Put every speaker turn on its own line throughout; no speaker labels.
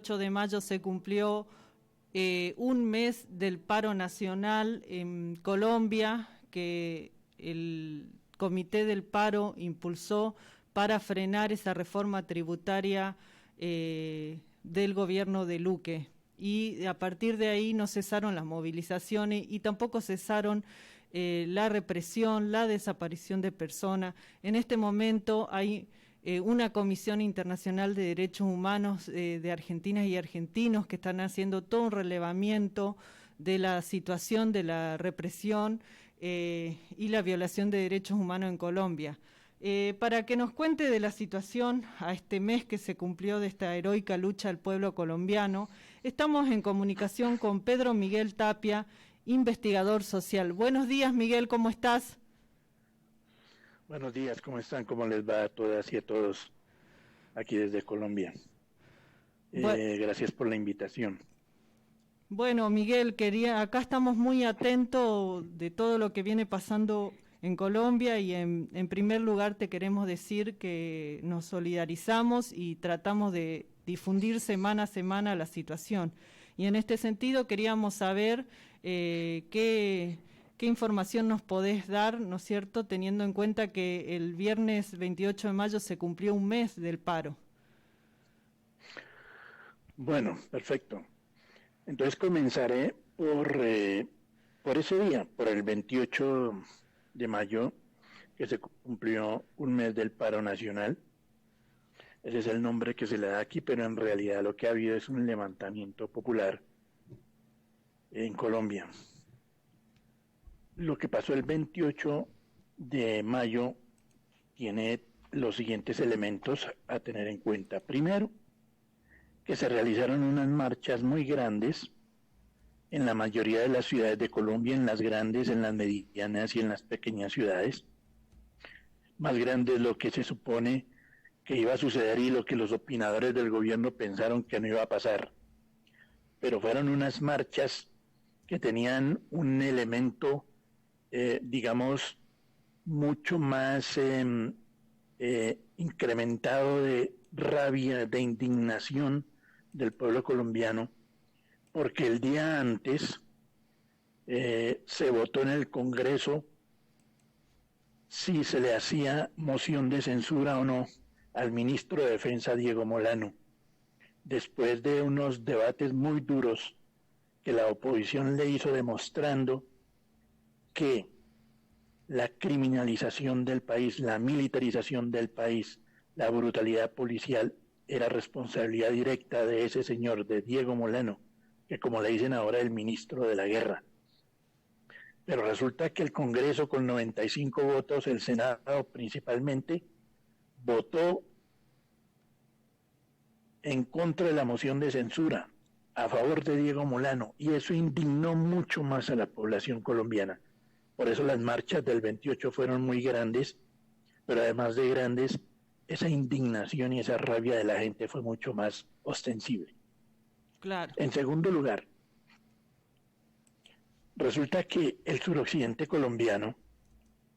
28 de mayo se cumplió un mes del paro nacional en Colombia, que el Comité del Paro impulsó para frenar esa reforma tributaria del gobierno de Luque. Y a partir de ahí no cesaron las movilizaciones y tampoco cesaron la represión, la desaparición de personas. En este momento hay una Comisión Internacional de Derechos Humanos de argentinas y argentinos que están haciendo todo un relevamiento de la situación de la represión y la violación de derechos humanos en Colombia. Para que nos cuente de la situación a este mes que se cumplió de esta heroica lucha del pueblo colombiano, estamos en comunicación con Pedro Miguel Tapia, investigador social. Buenos días, Miguel, ¿cómo estás?
Buenos días, ¿cómo están? ¿Cómo les va a todas y a todos aquí desde Colombia? Gracias por la invitación.
Bueno, Miguel, acá estamos muy atentos de todo lo que viene pasando en Colombia y en primer lugar te queremos decir que nos solidarizamos y tratamos de difundir semana a semana la situación. Y en este sentido queríamos saber qué información nos podés dar, ¿no es cierto?, teniendo en cuenta que el viernes 28 de mayo se cumplió un mes del paro.
Bueno, perfecto. Entonces comenzaré por ese día, por el 28 de mayo, que se cumplió un mes del paro nacional. Ese es el nombre que se le da aquí, pero en realidad lo que ha habido es un levantamiento popular en Colombia. Lo que pasó el 28 de mayo tiene los siguientes elementos a tener en cuenta. Primero, que se realizaron unas marchas muy grandes en la mayoría de las ciudades de Colombia, en las grandes, en las medianas y en las pequeñas ciudades. Más grande es lo que se supone que iba a suceder y lo que los opinadores del gobierno pensaron que no iba a pasar. Pero fueron unas marchas que tenían un elemento, digamos, mucho más incrementado de rabia, de indignación del pueblo colombiano, porque el día antes se votó en el Congreso si se le hacía moción de censura o no al ministro de Defensa Diego Molano, después de unos debates muy duros que la oposición le hizo demostrando que la criminalización del país, la militarización del país, la brutalidad policial era responsabilidad directa de ese señor, de Diego Molano, que como le dicen ahora el ministro de la guerra. Pero resulta que el Congreso con 95 votos, el Senado principalmente, votó en contra de la moción de censura, a favor de Diego Molano, y eso indignó mucho más a la población colombiana. Por eso las marchas del 28 fueron muy grandes, pero además de grandes, esa indignación y esa rabia de la gente fue mucho más ostensible.
Claro.
En segundo lugar, resulta que el suroccidente colombiano,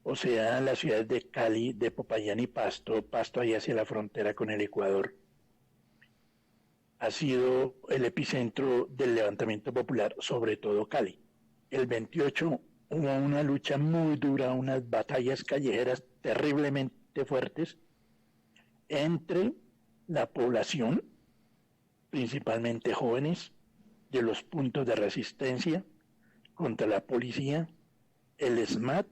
o sea, las ciudades de Cali, de Popayán y Pasto, Pasto ahí hacia la frontera con el Ecuador, ha sido el epicentro del levantamiento popular, sobre todo Cali. El 28 hubo una lucha muy dura, unas batallas callejeras terriblemente fuertes entre la población, principalmente jóvenes, de los puntos de resistencia contra la policía, el SMAT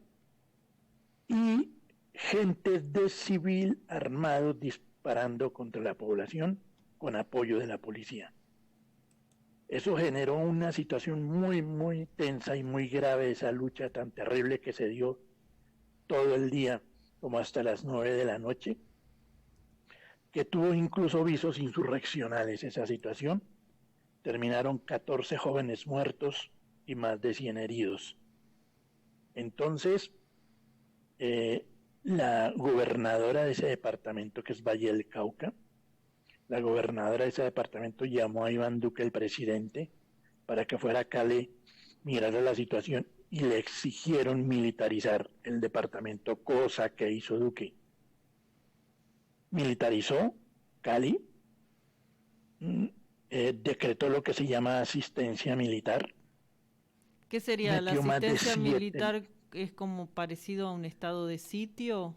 y gente de civil armados disparando contra la población con apoyo de la policía. Eso generó una situación muy, muy tensa y muy grave, esa lucha tan terrible que se dio todo el día, como hasta las 9 de la noche, que tuvo incluso visos insurreccionales esa situación. Terminaron 14 jóvenes muertos y más de 100 heridos. Entonces, la gobernadora de ese departamento, que es Valle del Cauca, la gobernadora de ese departamento llamó a Iván Duque, el presidente, para que fuera a Cali, mirara la situación y le exigieron militarizar el departamento, cosa que hizo Duque. Militarizó Cali, decretó lo que se llama asistencia militar.
¿Qué sería la
Metió más de
asistencia
7.
militar? ¿Es como parecido a un estado de sitio?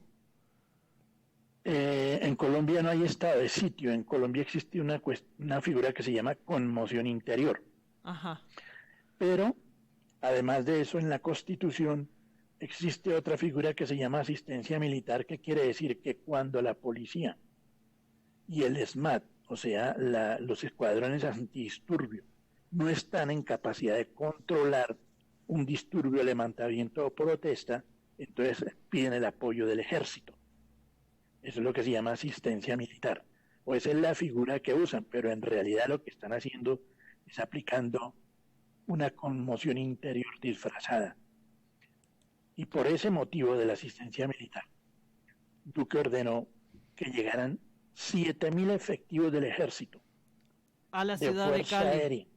En Colombia no hay estado de sitio. En Colombia existe una figura que se llama conmoción interior.
Ajá.
Pero, además de eso, en la Constitución existe otra figura que se llama asistencia militar, que quiere decir que cuando la policía y el SMAT, o sea, los escuadrones antidisturbio, no están en capacidad de controlar un disturbio, levantamiento o protesta, entonces piden el apoyo del ejército. Eso es lo que se llama asistencia militar. O esa es la figura que usan, pero en realidad lo que están haciendo es aplicando una conmoción interior disfrazada. Y por ese motivo de la asistencia militar, Duque ordenó que llegaran 7.000 efectivos del ejército,
A la
de
ciudad de
Fuerza
Cali.
Aérea,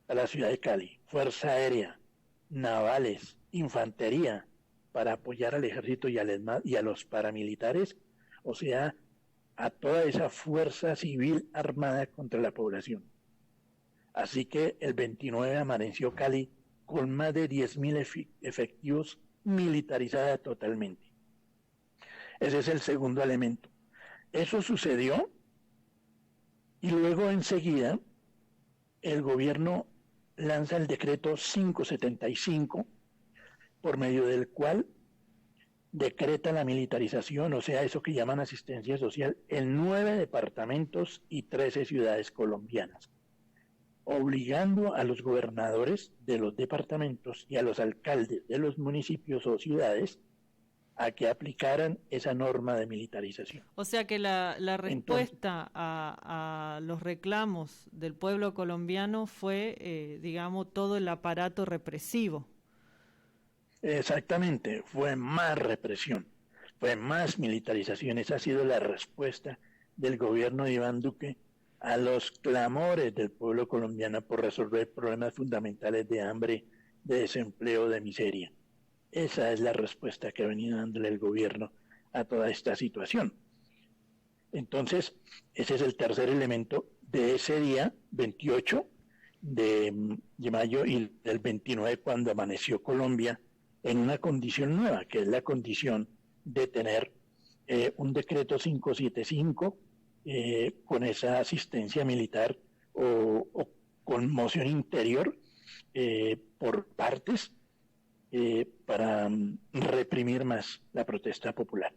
a la ciudad de Cali, Fuerza Aérea, navales, infantería, para apoyar al ejército y a los paramilitares, o sea, a toda esa fuerza civil armada contra la población. Así que el 29 amaneció Cali con más de 10.000 efectivos militarizada totalmente. Ese es el segundo elemento. Eso sucedió y luego enseguida el gobierno lanza el decreto 575, por medio del cual decreta la militarización, o sea, eso que llaman asistencia social, en 9 departamentos y 13 ciudades colombianas, obligando a los gobernadores de los departamentos y a los alcaldes de los municipios o ciudades a que aplicaran esa norma de militarización.
O sea que la respuesta a los reclamos del pueblo colombiano fue, digamos, todo el aparato represivo.
Exactamente, fue más represión, fue más militarización. Esa ha sido la respuesta del gobierno de Iván Duque a los clamores del pueblo colombiano por resolver problemas fundamentales de hambre, de desempleo, de miseria. Esa es la respuesta que ha venido dándole el gobierno a toda esta situación. Entonces, ese es el tercer elemento de ese día, 28 de mayo, y del 29, cuando amaneció Colombia en una condición nueva, que es la condición de tener un decreto 575 con esa asistencia militar o conmoción interior por partes para reprimir más la protesta popular.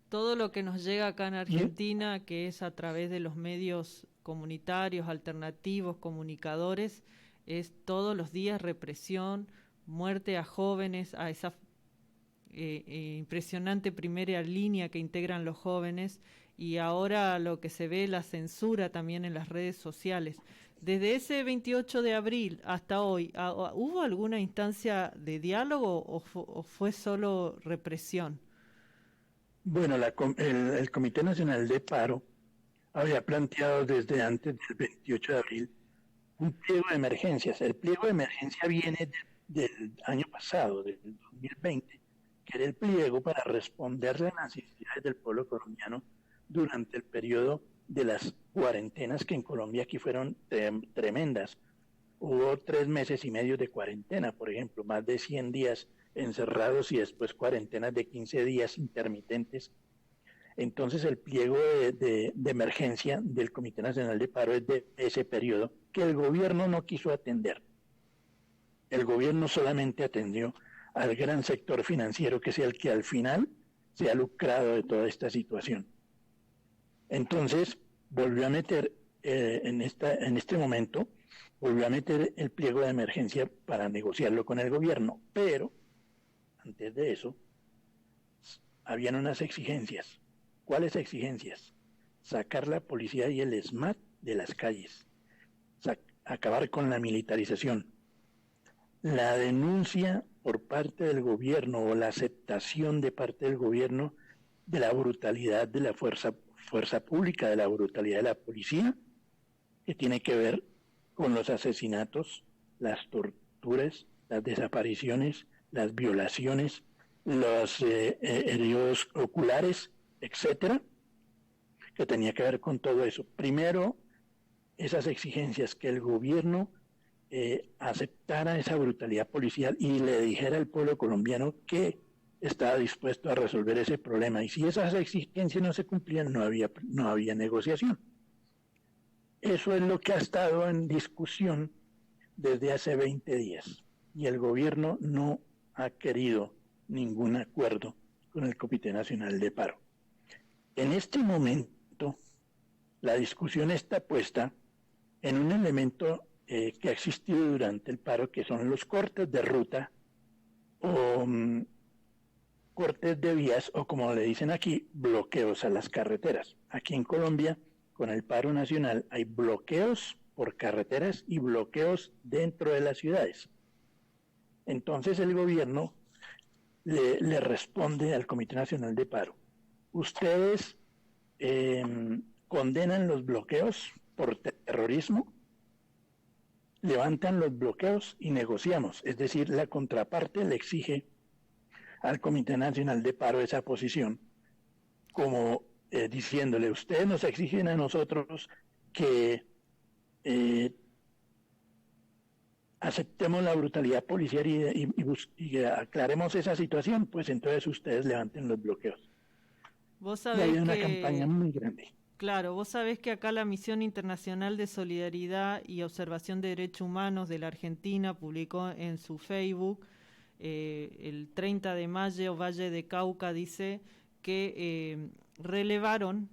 Todo lo que nos llega acá en Argentina, que es a través de los medios comunitarios, alternativos, comunicadores, es todos los días represión, muerte a jóvenes, a esa impresionante primera línea que integran los jóvenes, y ahora lo que se ve, la censura también en las redes sociales. Desde ese 28 de abril hasta hoy, ¿hubo alguna instancia de diálogo o fue solo represión?
Bueno, el Comité Nacional de Paro había planteado desde antes del 28 de abril un pliego de emergencias. El pliego de emergencia viene del año pasado, del 2020, que era el pliego para responder a las necesidades del pueblo colombiano durante el periodo de las cuarentenas, que en Colombia aquí fueron tremendas. Hubo 3 meses y medio de cuarentena, por ejemplo, más de 100 días encerrados y después cuarentenas de 15 días intermitentes. Entonces el pliego de emergencia del Comité Nacional de Paro es de ese periodo que el gobierno no quiso atender. El gobierno solamente atendió al gran sector financiero, que es el que al final se ha lucrado de toda esta situación. Entonces volvió a meter en este momento, volvió a meter el pliego de emergencia para negociarlo con el gobierno, pero antes de eso habían unas exigencias. ¿Cuáles exigencias? Sacar la policía y el SMAT de las calles, acabar con la militarización, la denuncia por parte del gobierno o la aceptación de parte del gobierno de la brutalidad de la fuerza pública, de la brutalidad de la policía, que tiene que ver con los asesinatos, las torturas, las desapariciones, las violaciones, los heridos oculares, etcétera, que tenía que ver con todo eso. Primero, esas exigencias, que el gobierno aceptara esa brutalidad policial y le dijera al pueblo colombiano que estaba dispuesto a resolver ese problema. Y si esas exigencias no se cumplían, no había negociación. Eso es lo que ha estado en discusión desde hace 20 días. Y el gobierno no ha querido ningún acuerdo con el Comité Nacional de Paro. En este momento, la discusión está puesta en un elemento que ha existido durante el paro, que son los cortes de ruta o cortes de vías, o como le dicen aquí, bloqueos a las carreteras. Aquí en Colombia, con el paro nacional, hay bloqueos por carreteras y bloqueos dentro de las ciudades. Entonces el gobierno le responde al Comité Nacional de Paro: ustedes condenan los bloqueos por terrorismo, levantan los bloqueos y negociamos. Es decir, la contraparte le exige al Comité Nacional de Paro esa posición, como diciéndole: ustedes nos exigen a nosotros que aceptemos la brutalidad policial y aclaremos esa situación, pues entonces ustedes levanten los bloqueos.
Vos sabés
y hay una campaña muy grande.
Claro, vos sabés que acá la Misión Internacional de Solidaridad y Observación de Derechos Humanos de la Argentina publicó en su Facebook el 30 de mayo, Valle de Cauca dice que relevaron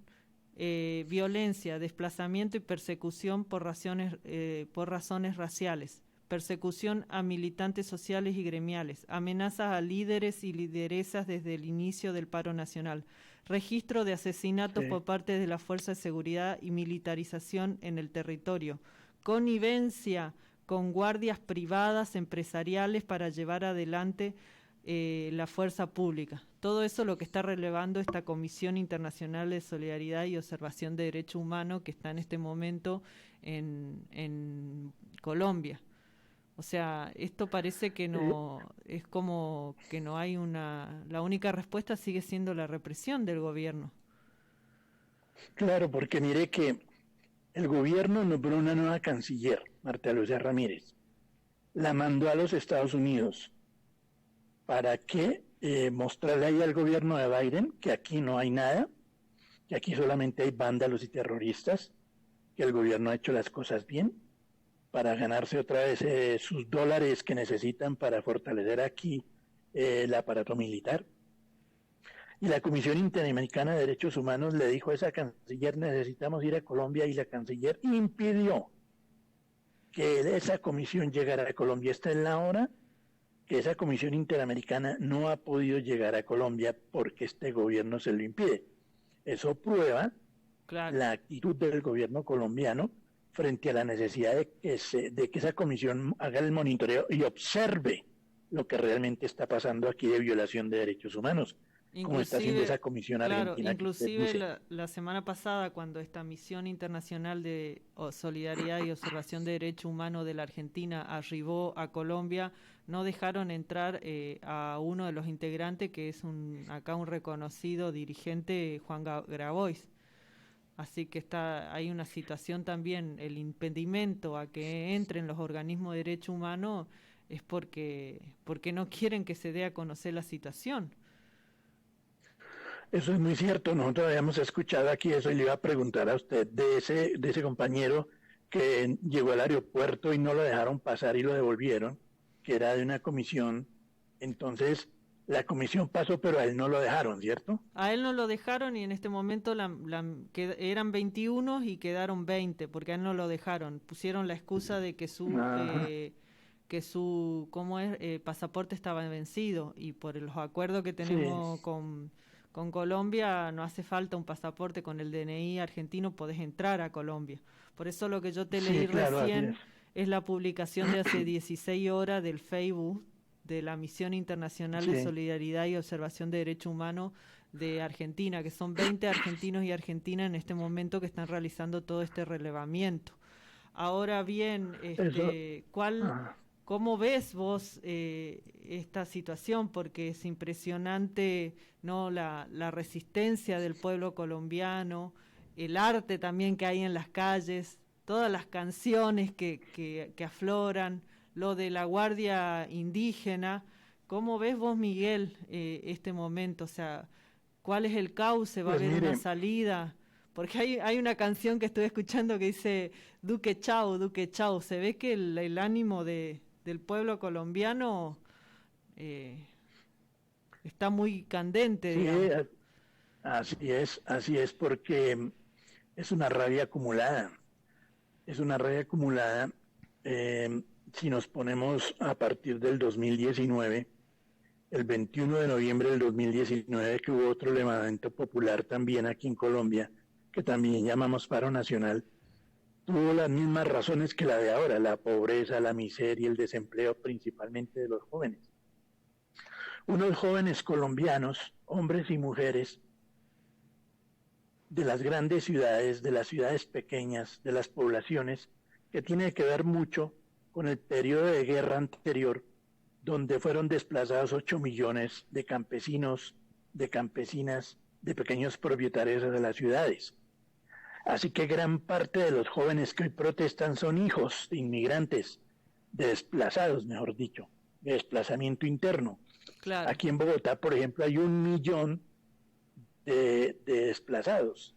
violencia, desplazamiento y persecución por razones raciales, persecución a militantes sociales y gremiales, amenazas a líderes y lideresas desde el inicio del paro nacional, registro de asesinatos por parte de las fuerzas de seguridad y militarización en el territorio, connivencia con guardias privadas empresariales para llevar adelante la fuerza pública. Todo eso lo que está relevando esta Comisión Internacional de Solidaridad y Observación de Derechos Humanos que está en este momento en Colombia. O sea, esto parece que no, es como que no hay la única respuesta sigue siendo la represión del gobierno.
Claro, porque mire que el gobierno nombró una nueva canciller, Marta Lucía Ramírez. La mandó a los Estados Unidos para que mostrarle ahí al gobierno de Biden que aquí no hay nada, que aquí solamente hay vándalos y terroristas, que el gobierno ha hecho las cosas bien, para ganarse otra vez sus dólares que necesitan para fortalecer aquí el aparato militar. Y la Comisión Interamericana de Derechos Humanos le dijo a esa canciller: necesitamos ir a Colombia, y la canciller impidió que esa comisión llegara a Colombia. Esta es la hora que esa Comisión Interamericana no ha podido llegar a Colombia porque este gobierno se lo impide. Eso prueba la actitud del gobierno colombiano frente a la necesidad de que esa comisión haga el monitoreo y observe lo que realmente está pasando aquí de violación de derechos humanos, como está haciendo esa comisión argentina.
Inclusive la semana pasada, cuando esta Misión Internacional de Solidaridad y Observación de Derechos Humanos de la Argentina arribó a Colombia, no dejaron entrar a uno de los integrantes, que es acá un reconocido dirigente, Juan Grabois. Así que hay una situación también, el impedimento a que entren los organismos de derechos humanos es porque no quieren que se dé a conocer la situación.
Eso es muy cierto. Nosotros habíamos escuchado aquí eso y le iba a preguntar a usted de ese compañero que llegó al aeropuerto y no lo dejaron pasar y lo devolvieron, que era de una comisión. Entonces la comisión pasó, pero a él no lo dejaron, ¿cierto?
A él no lo dejaron, y en este momento eran 21 y quedaron 20, porque a él no lo dejaron. Pusieron la excusa de que su pasaporte estaba vencido, y por los acuerdos que tenemos con Colombia no hace falta un pasaporte. Con el DNI argentino podés entrar a Colombia. Por eso lo que yo te leí recién es la publicación de hace 16 horas del Facebook de la Misión Internacional de Solidaridad y Observación de Derechos Humanos de Argentina, que son 20 argentinos y argentinas en este momento que están realizando todo este relevamiento. Ahora bien, ¿cómo ves vos esta situación? Porque es impresionante, ¿no? La resistencia del pueblo colombiano, el arte también que hay en las calles. todas las canciones que afloran, lo de la Guardia Indígena. ¿Cómo ves vos, Miguel, este momento? O sea, ¿cuál es el cauce? ¿Va a
Pues
haber una
mire,
salida? Porque hay una canción que estuve escuchando que dice Duque Chau, Duque Chau. Se ve que el ánimo del pueblo colombiano eh, está muy candente,
sí,
digamos.
así es porque es una rabia acumulada. Es una rabia acumulada. eh, si nos ponemos a partir del 2019, el 21 de noviembre del 2019, que hubo otro levantamiento popular también aquí en Colombia, que también llamamos paro nacional, tuvo las mismas razones que la de ahora, la pobreza, la miseria, el desempleo, principalmente de los jóvenes. Unos jóvenes colombianos, hombres y mujeres, de las grandes ciudades, de las ciudades pequeñas, de las poblaciones, que tiene que ver mucho con el periodo de guerra anterior, donde fueron desplazados 8 millones de campesinos, de campesinas, de pequeños propietarios de las ciudades. Así que gran parte de los jóvenes que hoy protestan son hijos de inmigrantes, de desplazados, mejor dicho, de desplazamiento interno.
Claro.
Aquí en Bogotá, por ejemplo, hay 1 millón de desplazados,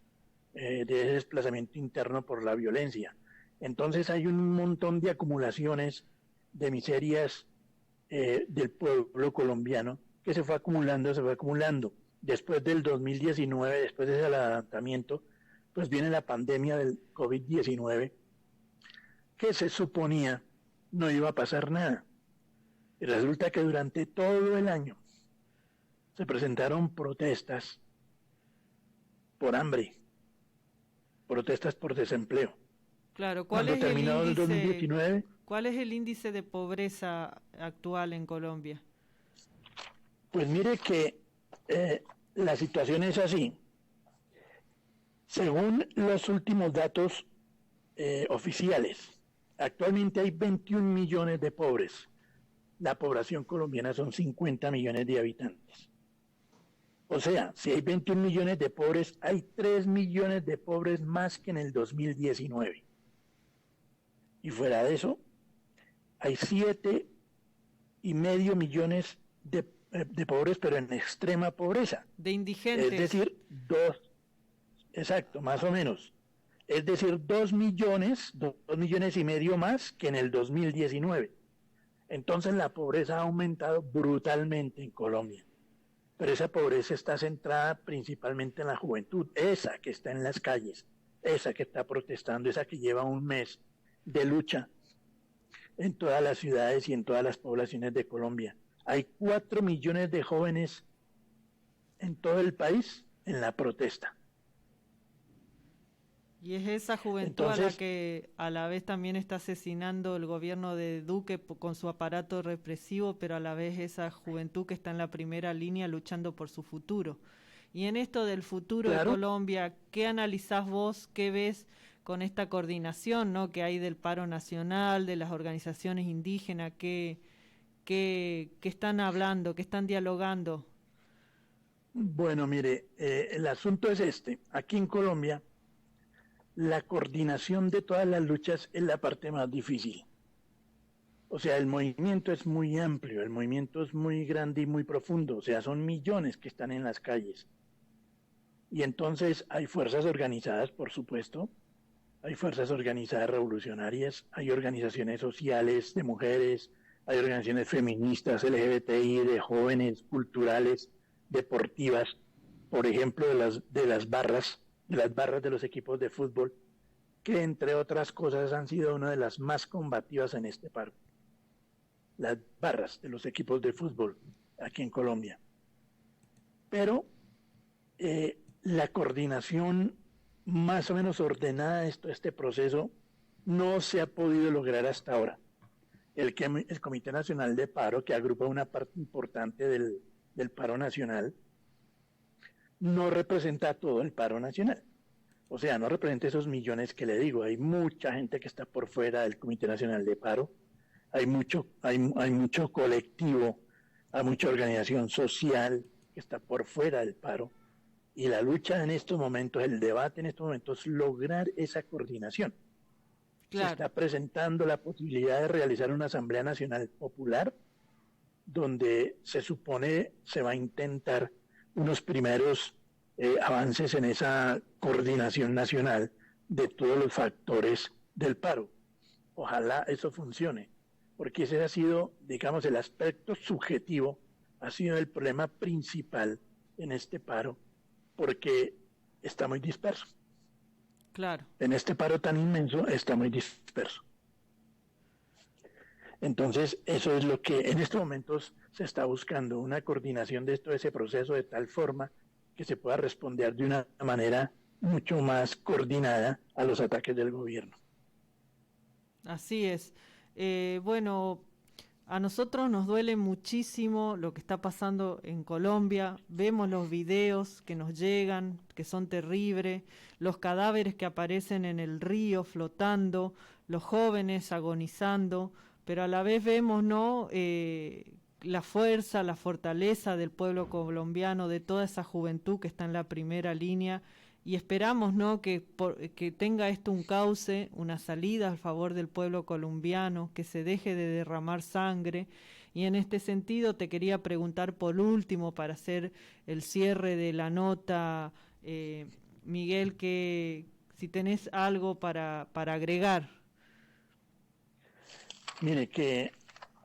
de desplazamiento interno por la violencia. Entonces hay un montón de acumulaciones de miserias del pueblo colombiano que se fue acumulando, se fue acumulando. Después del 2019, después de ese levantamiento, pues viene la pandemia del COVID-19, que se suponía no iba a pasar nada. Y resulta que durante todo el año se presentaron protestas por hambre, protestas por desempleo.
Claro,
Cuando terminó el 2019,
cuál es el índice de pobreza actual en Colombia?
pues mire que la situación es así. Según los últimos datos oficiales, actualmente hay 21 millones de pobres. La población colombiana son 50 millones de habitantes. O sea, si hay 21 millones de pobres, hay 3 millones de pobres más que en el 2019. Y fuera de eso, hay 7,5 millones de pobres, pero en extrema pobreza.
De
Es
indigentes.
decir, exacto, más o menos. Es decir, 2,5 millones más que en el 2019. Entonces la pobreza ha aumentado brutalmente en Colombia. Pero esa pobreza está centrada principalmente en la juventud, esa que está en las calles, esa que está protestando, esa que lleva un mes de lucha en todas las ciudades y en todas las poblaciones de Colombia. Hay 4 millones de jóvenes en todo el país en la protesta.
Y es esa juventud a la
Entonces,
que a la vez también está asesinando el gobierno de Duque con su aparato represivo, pero a la vez esa juventud que está en la primera línea luchando por su futuro. Y en esto del futuro de
claro,
Colombia, ¿qué analizás vos, qué ves con esta coordinación, ¿no?, que hay del paro nacional, de las organizaciones indígenas, que están hablando, que están dialogando?
bueno, mire, el asunto es este. Aquí en Colombia, la coordinación de todas las luchas es la parte más difícil. O sea, el movimiento es muy amplio, el movimiento es muy grande y muy profundo. O sea, son millones que están en las calles. Y entonces hay fuerzas organizadas, por supuesto, hay fuerzas organizadas revolucionarias, hay organizaciones sociales de mujeres, hay organizaciones feministas, LGBTI, de jóvenes, culturales, deportivas, por ejemplo, de las barras de los equipos de fútbol, que entre otras cosas han sido una de las más combativas en este paro. Las barras de los equipos de fútbol aquí en Colombia. Pero la coordinación más o menos ordenada de este proceso no se ha podido lograr hasta ahora. El Comité Nacional de Paro, que agrupa una parte importante del paro nacional, no representa todo el paro nacional. O sea, no representa esos millones que le digo. Hay mucha gente que está por fuera del Comité Nacional de Paro. Hay mucho colectivo, hay mucha organización social que está por fuera del paro. Y la lucha en estos momentos, el debate en estos momentos es lograr esa coordinación. Se está presentando la posibilidad de realizar una Asamblea Nacional Popular, donde se supone se va a intentar unos primeros avances en esa coordinación nacional de todos los factores del paro. Ojalá eso funcione, porque ese ha sido, digamos, el aspecto subjetivo, ha sido el problema principal en este paro, porque está muy disperso.
Claro.
En este paro tan inmenso está muy disperso. Entonces, eso es lo que en estos momentos se está buscando, una coordinación de todo ese proceso de tal forma que se pueda responder de una manera mucho más coordinada a los ataques del gobierno.
Así es. Bueno, a nosotros nos duele muchísimo lo que está pasando en Colombia. Vemos los videos que nos llegan, que son terribles, los cadáveres que aparecen en el río flotando, los jóvenes agonizando, pero a la vez vemos, ¿no?, la fuerza, la fortaleza del pueblo colombiano, de toda esa juventud que está en la primera línea, y esperamos, ¿no?, que tenga esto un cauce, una salida a favor del pueblo colombiano, que se deje de derramar sangre. Y en este sentido te quería preguntar por último, para hacer el cierre de la nota, Miguel, que si tenés algo para agregar.
Mire, que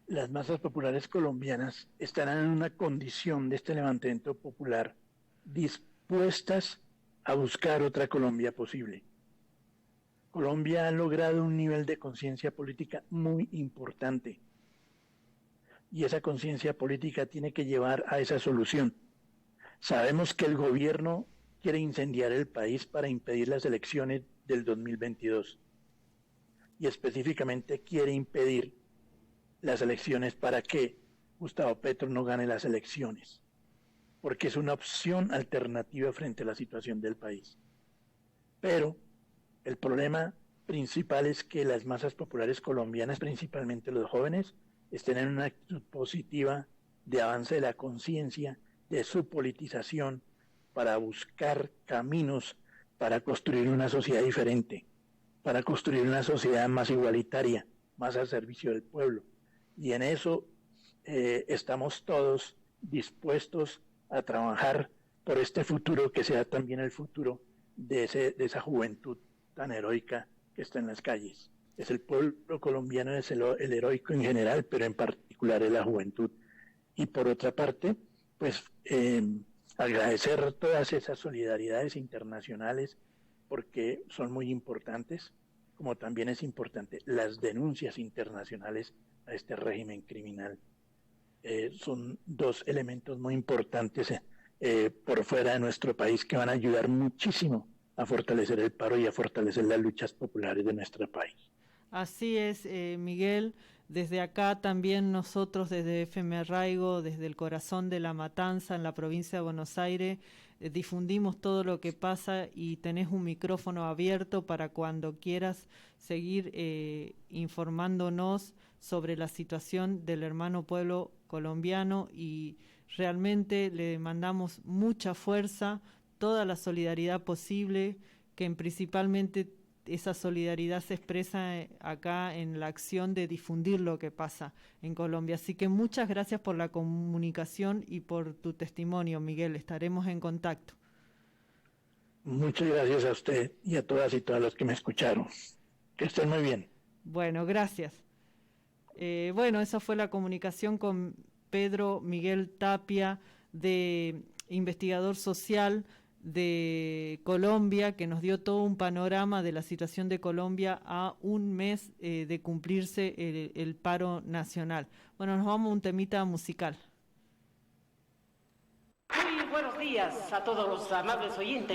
las masas populares colombianas estarán en una condición de este levantamiento popular dispuestas a buscar otra Colombia posible. Colombia ha logrado un nivel de conciencia política muy importante y esa conciencia política tiene que llevar a esa solución. Sabemos que el gobierno quiere incendiar el país para impedir las elecciones del 2022 y específicamente quiere impedir las elecciones para que Gustavo Petro no gane las elecciones, porque es una opción alternativa frente a la situación del país. Pero el problema principal es que las masas populares colombianas, principalmente los jóvenes, estén en una actitud positiva de avance de la conciencia, de su politización, para buscar caminos para construir una sociedad diferente, para construir una sociedad más igualitaria, más al servicio del pueblo. Y en eso estamos todos dispuestos a trabajar por este futuro que sea también el futuro de esa juventud tan heroica que está en las calles. Es el pueblo colombiano, es el heroico en general, pero en particular es la juventud. Y por otra parte, pues agradecer todas esas solidaridades internacionales, porque son muy importantes, como también es importante las denuncias internacionales a este régimen criminal. Son dos elementos muy importantes por fuera de nuestro país que van a ayudar muchísimo a fortalecer el paro y a fortalecer las luchas populares de nuestro país.
Así es, Miguel. Desde acá también nosotros, desde FM Arraigo, desde el corazón de La Matanza, en la provincia de Buenos Aires, difundimos todo lo que pasa y tenés un micrófono abierto para cuando quieras seguir informándonos sobre la situación del hermano pueblo colombiano, y realmente le mandamos mucha fuerza, toda la solidaridad posible, que principalmente esa solidaridad se expresa acá en la acción de difundir lo que pasa en Colombia. Así que muchas gracias por la comunicación y por tu testimonio, Miguel. Estaremos en contacto.
Muchas gracias a usted y a todas y todos los que me escucharon. Que estén muy bien.
Bueno, gracias. Bueno, esa fue la comunicación con Pedro Miguel Tapia, de investigador social de Colombia, que nos dio todo un panorama de la situación de Colombia a un mes de cumplirse el paro nacional. Bueno, nos vamos a un temita musical.
Muy buenos días a todos los amables oyentes.